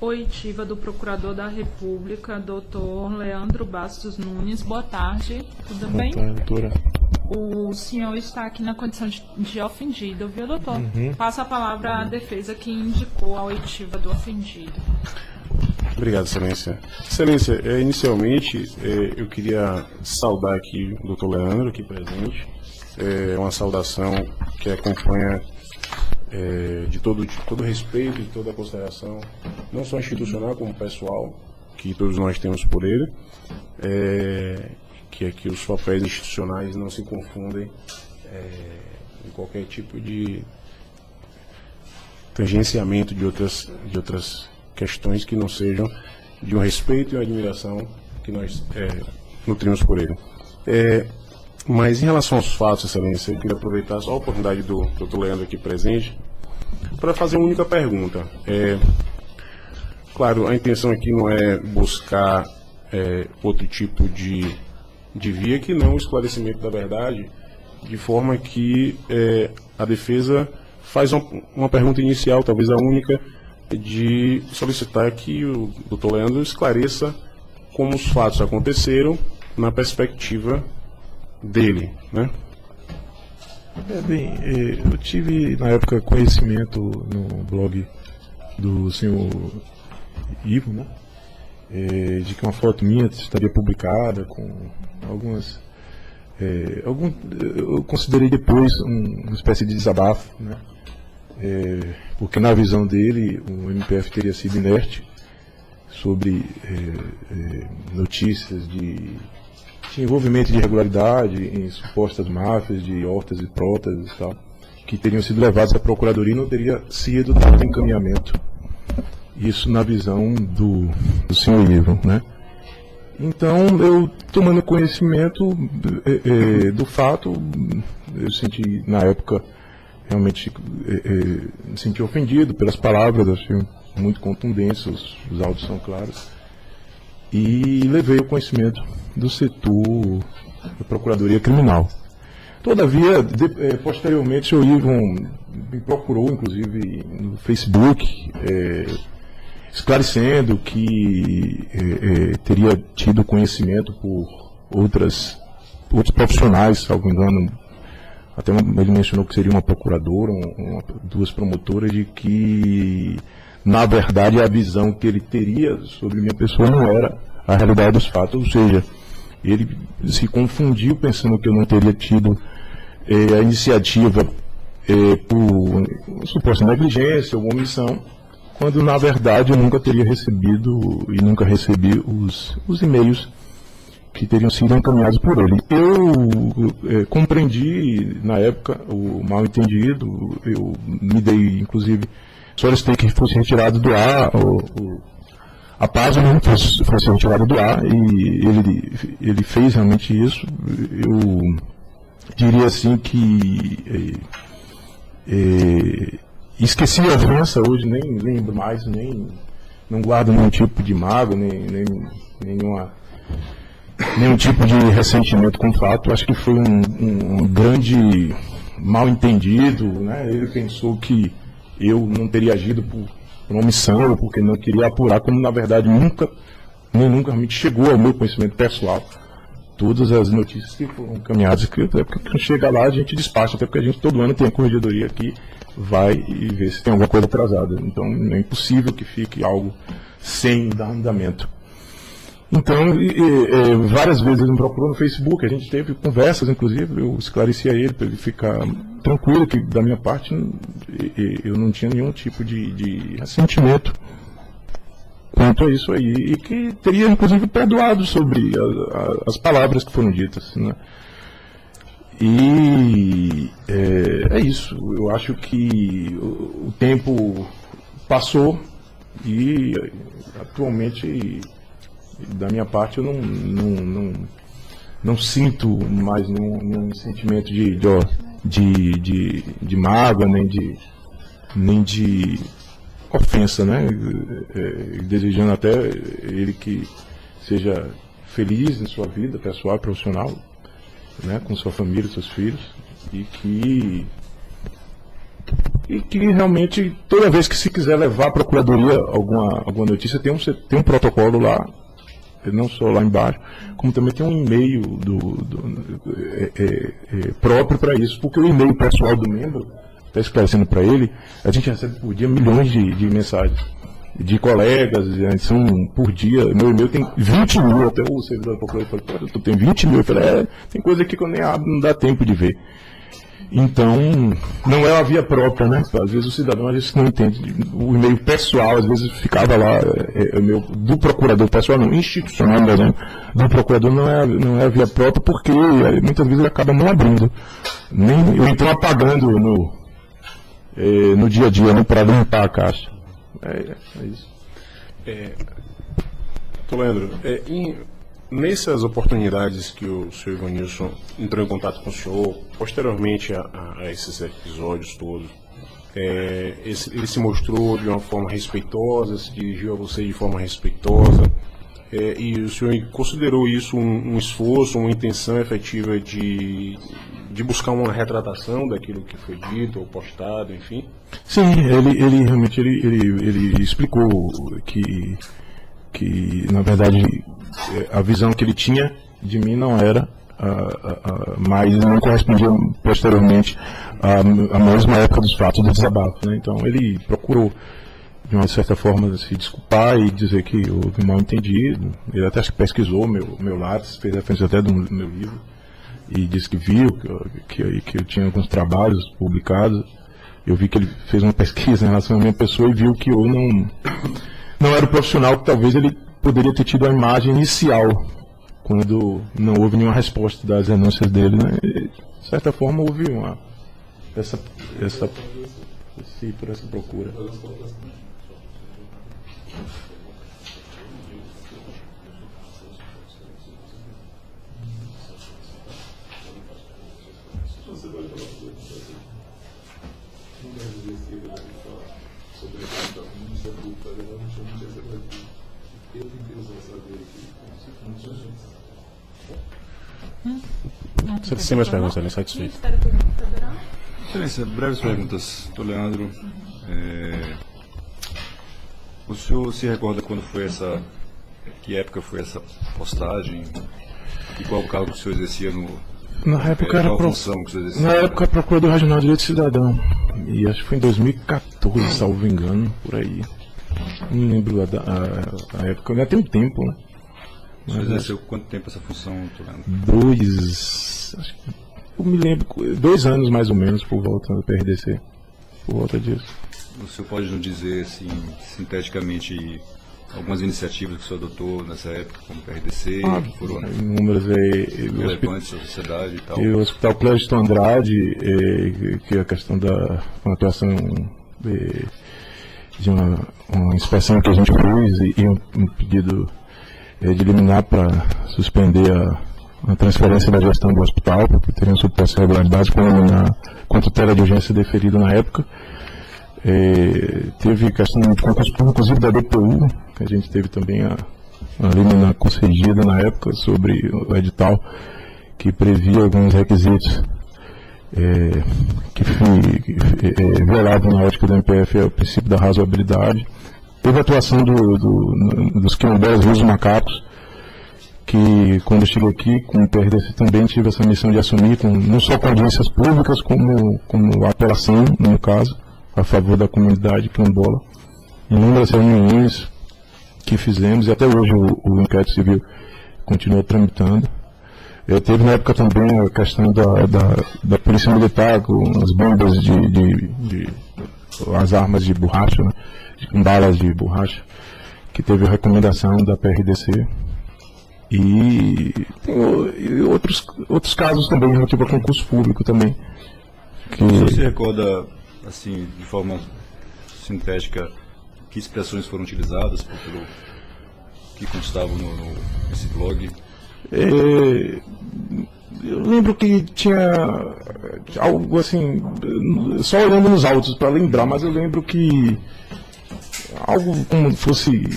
oitiva do Procurador da República, doutor Leandro Bastos Nunes. Boa tarde, tudo bem? Boa tarde, doutora. O senhor está aqui na condição de ofendido, viu, doutor? Passa a palavra à defesa que indicou a oitiva do ofendido. Obrigado, Excelência. Excelência, inicialmente eu queria saudar aqui o doutor Leandro, aqui presente. É uma saudação que acompanha de todo respeito e toda a consideração, não só institucional como pessoal, que todos nós temos por ele, que aqui os papéis institucionais não se confundem em qualquer tipo de tangenciamento de outras questões que não sejam de um respeito e uma admiração que nós nutrimos por ele. Mas em relação aos fatos, Excelência, eu queria aproveitar só a oportunidade do Dr. Leandro aqui presente para fazer uma única pergunta. Claro, a intenção aqui não é buscar outro tipo de via que não o esclarecimento da verdade, de forma que a defesa faz uma pergunta inicial, talvez a única, de solicitar que o Dr. Leandro esclareça como os fatos aconteceram na perspectiva dele, né? Bem, eu tive na época conhecimento no blog do senhor Ivo, né, de que uma foto minha estaria publicada com algumas... eu considerei depois uma espécie de desabafo, né, porque na visão dele o MPF teria sido inerte sobre notícias de envolvimento de irregularidade em supostas máfias de hortas e protas e tal, que teriam sido levados à Procuradoria e não teria sido dado encaminhamento. Isso na visão do senhor Ivo, né? Então, eu tomando conhecimento do fato, eu senti, na época, realmente me senti ofendido pelas palavras, achei muito contundentes, os áudios são claros, e levei o conhecimento do setor da Procuradoria Criminal. Todavia, posteriormente, o senhor Ivo me procurou, inclusive, no Facebook, esclarecendo que teria tido conhecimento por outros profissionais, salvo engano, até ele mencionou que seria uma procuradora, duas promotoras, de que, na verdade, a visão que ele teria sobre minha pessoa não era a realidade dos fatos, ou seja, ele se confundiu pensando que eu não teria tido a iniciativa por suposta negligência ou omissão, quando na verdade eu nunca teria recebido e nunca recebi os e-mails que teriam sido encaminhados por ele. Eu compreendi na época o mal entendido, eu me dei, inclusive, solicitei que fosse retirado do ar a página fosse retirada do ar, e ele fez realmente isso. Eu diria assim que esqueci a ofensa hoje, nem lembro mais, não guardo nenhum tipo de mágoa, nenhum tipo de ressentimento com o fato. Acho que foi um grande mal entendido, né? Ele pensou que eu não teria agido por omissão, porque não queria apurar, como na verdade nunca realmente chegou ao meu conhecimento pessoal todas as notícias que foram encaminhadas, que até porque quando chega lá a gente despacha, até porque a gente todo ano tem a corregedoria aqui, vai e vê se tem alguma coisa atrasada. Então é impossível que fique algo sem dar andamento. Então, várias vezes ele me procurou no Facebook, a gente teve conversas, inclusive, eu esclareci a ele para ele ficar tranquilo que da minha parte eu não tinha nenhum tipo de ressentimento quanto a isso aí, e que teria inclusive perdoado sobre as palavras que foram ditas, né? E é isso, eu acho que o tempo passou e atualmente, da minha parte, eu não sinto mais nenhum sentimento de mágoa, nem de ofensa, né? Desejando até ele que seja feliz em sua vida pessoal e profissional, né? Com sua família, seus filhos, e que e que realmente, toda vez que se quiser levar à Procuradoria alguma notícia, tem um protocolo lá, não só lá embaixo, como também tem um e-mail próprio para isso, porque o e-mail pessoal do membro, está esclarecendo para ele, a gente recebe por dia milhões de mensagens de colegas, são por dia, meu e-mail tem 20 mil, até o servidor da Procuradoria falou, tu tem 20 mil, eu falei, tem coisa aqui que eu nem abro, não dá tempo de ver. Então, não é uma via própria, né? Às vezes o cidadão às vezes não entende. O e-mail pessoal, às vezes ficava lá, do procurador pessoal, não, institucional, por exemplo, do procurador não é a via própria, porque muitas vezes ele acaba não abrindo, ou então apagando no dia a dia, né, para limpar a caixa. É isso. Leandro, nessas oportunidades que o senhor Ivanilson entrou em contato com o senhor, posteriormente a esses episódios todos, ele se mostrou de uma forma respeitosa, se dirigiu a você de forma respeitosa, e o senhor considerou isso um esforço, uma intenção efetiva de buscar uma retratação daquilo que foi dito ou postado, enfim? Sim, ele realmente ele explicou que na verdade a visão que ele tinha de mim não era mas não correspondia posteriormente à mesma época dos fatos do desabafo, né? Então ele procurou de uma certa forma se desculpar e dizer que houve mal entendido. Ele até pesquisou meu lápis, fez referência até do meu livro e disse que viu que eu tinha alguns trabalhos publicados. Eu vi que ele fez uma pesquisa em relação à minha pessoa e viu que eu não era o profissional que talvez ele poderia ter tido a imagem inicial, quando não houve nenhuma resposta das denúncias dele, né? E, de certa forma houve essa procura. Você tem mais perguntas ali, satisfeito? Excelência, breves perguntas. Doutor Leandro, o senhor se recorda quando foi que época foi essa postagem? E qual o cargo que o senhor exercia Na época era Procurador Regional de Direito do Cidadão. E acho que foi em 2014, salvo engano, por aí. Não lembro a época, já tem um tempo, né? O senhor exerceu quanto tempo essa função, doutor Leandro? Acho que eu me lembro, 2 anos mais ou menos por volta do PRDC. Por volta disso. O senhor pode nos dizer, assim, sinteticamente, algumas iniciativas que o senhor adotou nessa época, como o PRDC, que foram números relevantes da sociedade e tal? E o Hospital Clériston Andrade, que é a questão da atuação de uma inspeção que a gente fez e um pedido de liminar para suspender a transferência da gestão do hospital, porque teriam suposto irregularidades com a tutela de urgência deferida na época. Teve questão de concurso público, inclusive da DPU, que a gente teve também a liminar concedida na época sobre o edital, que previa alguns requisitos que violavam na ótica do MPF o princípio da razoabilidade. Teve a atuação dos quilombolas Rios Macacos, que quando eu cheguei aqui com o PRDC também tive essa missão de assumir, não só com audiências públicas, como apelação, no caso, a favor da comunidade quilombola. Inúmeras reuniões que fizemos, e até hoje o inquérito civil continua tramitando. Teve na época também a questão da polícia militar, com as bombas as armas de borracha, né? Com balas de borracha, que teve a recomendação da PRDC. E tem outros casos também, relativo a concurso público também. O senhor se recorda, assim, de forma sintética, que expressões foram utilizadas que constavam nesse blog? Eu lembro que tinha algo assim, só olhando nos autos para lembrar, mas eu lembro que algo como fosse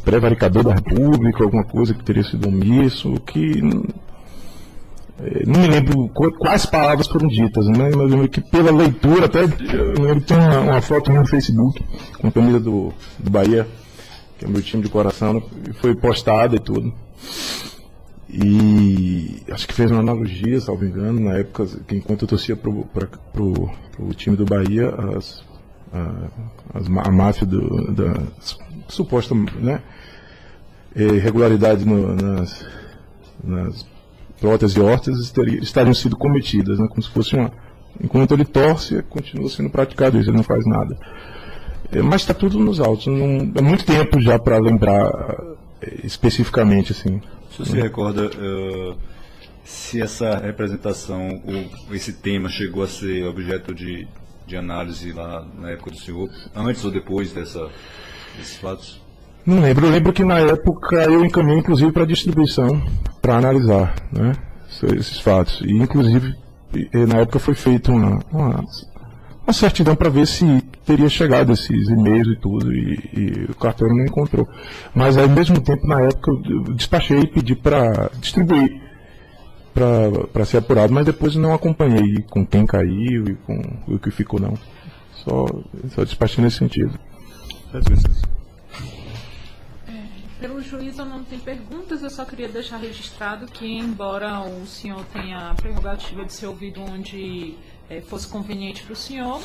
prevaricador da República, alguma coisa que teria sido omisso, que Não me lembro quais palavras foram ditas, né? Mas eu lembro que pela leitura, até eu lembro que tem uma foto no Facebook com a camisa do Bahia, que é meu time de coração, e foi postada e tudo. E acho que fez uma analogia, salvo engano, na época que enquanto eu torcia pro time do Bahia, a máfia da suposta, né, irregularidade nas próteses e órteses estariam sido cometidas, né, como se fosse enquanto ele torce, continua sendo praticado isso, ele não faz nada. Mas está tudo nos autos, é muito tempo já para lembrar especificamente, assim. Você se recorda se essa representação, ou esse tema chegou a ser objeto de análise lá na época do senhor, antes ou depois desses fatos? Não lembro, eu lembro que na época eu encaminhei inclusive para distribuição, para analisar, né, esses fatos. E inclusive na época foi feita uma certidão para ver se teria chegado esses e-mails e tudo, e o cartório não encontrou. Mas ao mesmo tempo, na época, eu despachei e pedi para distribuir, para ser apurado, mas depois não acompanhei com quem caiu e com o que ficou, não. Só despachei nesse sentido. Pelo juiz eu não tenho perguntas, eu só queria deixar registrado que, embora o senhor tenha a prerrogativa de ser ouvido onde fosse conveniente para o senhor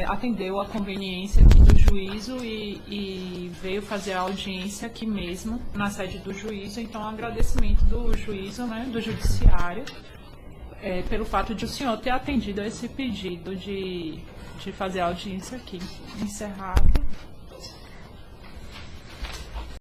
atendeu a conveniência aqui do juízo e veio fazer a audiência aqui mesmo, na sede do juízo. Então, agradecimento do juízo, né, do judiciário, pelo fato de o senhor ter atendido a esse pedido de fazer a audiência aqui. Encerrado.